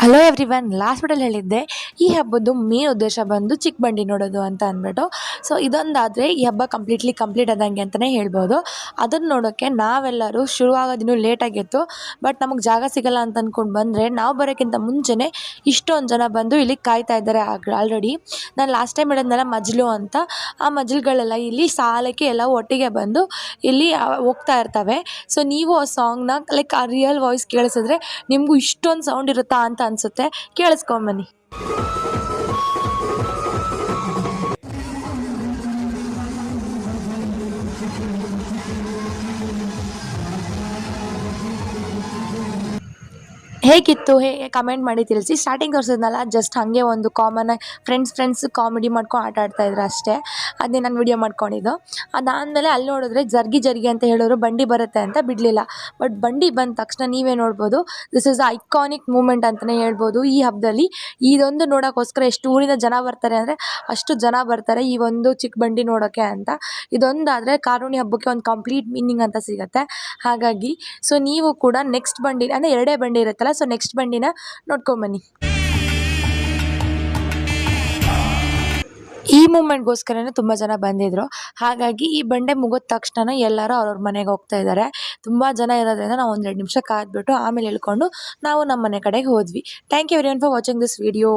Hello everyone, last ವಿಡಿಯೋಲಿ ಹೇಳಿದ್ದೆ ಈ ಹಬ್ಬದ್ದು ಮೇನ್ ಉದ್ದೇಶ ಬಂದು ಚಿಕ್ಕ ಬಂಡಿ ನೋಡೋದು ಅಂತ ಅಂದ್ಬಿಟ್ಟು. ಸೊ ಇದೊಂದಾದರೆ ಈ ಹಬ್ಬ ಕಂಪ್ಲೀಟ್ ಆದಂಗೆ ಅಂತಲೇ ಹೇಳ್ಬೋದು. ಅದನ್ನು ನೋಡೋಕ್ಕೆ ನಾವೆಲ್ಲರೂ ಶುರುವಾಗೋದಿನ್ನೂ ಲೇಟಾಗಿತ್ತು. ಬಟ್ ನಮಗೆ ಜಾಗ ಸಿಗಲ್ಲ ಅಂತ ಅಂದ್ಕೊಂಡು ಬಂದರೆ ನಾವು ಬರೋಕ್ಕಿಂತ ಮುಂಚೆನೇ ಇಷ್ಟೊಂದು ಜನ ಬಂದು ಇಲ್ಲಿ ಕಾಯ್ತಾ ಇದ್ದಾರೆ ಆಲ್ರೆಡಿ. ನಾನು ಲಾಸ್ಟ್ ಟೈಮ್ ಹೇಳಿದ್ನಲ್ಲ ಮಜ್ಲು ಅಂತ, ಆ ಮಜ್ಲುಗಳೆಲ್ಲ ಇಲ್ಲಿ ಸಾಲಕ್ಕೆ ಎಲ್ಲ ಒಟ್ಟಿಗೆ ಬಂದು ಇಲ್ಲಿ ಹೋಗ್ತಾ ಇರ್ತವೆ. ಸೊ ನೀವು ಆ ಸಾಂಗ್ನ ಲೈಕ್ ಆ ರಿಯಲ್ ವಾಯ್ಸ್ ಕೇಳಿಸಿದ್ರೆ ನಿಮಗೂ ಇಷ್ಟೊಂದು ಸೌಂಡ್ ಇರುತ್ತಾ ಅಂತ ಅನಿಸುತ್ತೆ. ಕೇಳಿಸ್ಕೊಂಬನ್ನಿ. ಹೇಗಿತ್ತು ಕಮೆಂಟ್ ಮಾಡಿ ತಿಳಿಸಿ. ಸ್ಟಾರ್ಟಿಂಗ್ ತೋರಿಸಿದ್ನಲ್ಲ ಜಸ್ಟ್ ಹಾಗೆ ಒಂದು ಕಾಮನಾಗಿ ಫ್ರೆಂಡ್ಸ್ ಕಾಮಿಡಿ ಮಾಡ್ಕೊಂಡು ಆಟ ಆಡ್ತಾಯಿದ್ರು ಅಷ್ಟೇ. ಅದೇ ನಾನು ವಿಡಿಯೋ ಮಾಡ್ಕೊಂಡಿದ್ದು. ಅದಾದಮೇಲೆ ಅಲ್ಲಿ ನೋಡಿದ್ರೆ ಜರ್ಗಿ ಅಂತ ಹೇಳಿದ್ರು, ಬಂಡಿ ಬರುತ್ತೆ ಅಂತ ಬಿಡಲಿಲ್ಲ. ಬಟ್ ಬಂಡಿ ಬಂದ ತಕ್ಷಣ ನೀವೇ ನೋಡ್ಬೋದು, ದಿಸ್ ಇಸ್ ಐಕಾನಿಕ್ ಮೂಮೆಂಟ್ ಅಂತಲೇ ಹೇಳ್ಬೋದು. ಈ ಹಬ್ಬದಲ್ಲಿ ಇದೊಂದು ನೋಡೋಕ್ಕೋಸ್ಕರ ಎಷ್ಟು ಊರಿಂದ ಜನ ಬರ್ತಾರೆ ಅಂದರೆ ಅಷ್ಟು ಜನ ಬರ್ತಾರೆ ಈ ಒಂದು ಚಿಕ್ಕ ಬಂಡಿ ನೋಡೋಕ್ಕೆ ಅಂತ. ಇದೊಂದಾದರೆ ಕಾರುಣಿ ಹಬ್ಬಕ್ಕೆ ಒಂದು ಕಂಪ್ಲೀಟ್ ಮೀನಿಂಗ್ ಅಂತ ಸಿಗುತ್ತೆ. ಹಾಗಾಗಿ ಸೊ ನೀವು ಕೂಡ ನೆಕ್ಸ್ಟ್ ಬಂಡಿ ಅಂದರೆ ಎರಡೇ ಬಂಡಿ ಇರುತ್ತಲ್ಲ, ಸೊ ನೆಕ್ಸ್ಟ್ ಬಂಡಿನ ನೋಡ್ಕೊಂಬನ್ನಿ. ಈ ಮೂಮೆಂಟ್ಗೋಸ್ಕರನೇ ತುಂಬ ಜನ ಬಂದಿದ್ದರು. ಹಾಗಾಗಿ ಈ ಬಂಡೆ ಮುಗಿದ ತಕ್ಷಣ ಎಲ್ಲರೂ ಅವ್ರವ್ರ ಮನೆಗೆ ಹೋಗ್ತಾ ಇದ್ದಾರೆ. ತುಂಬ ಜನ ಇರೋದ್ರಿಂದ ನಾವು ಒಂದು 2 ನಿಮಿಷ ಕಾದ್ಬಿಟ್ಟು ಆಮೇಲೆ ಇಳ್ಕೊಂಡು ನಾವು ನಮ್ಮ ಮನೆ ಕಡೆಗೆ ಹೋದ್ವಿ. Thank you everyone for watching this video.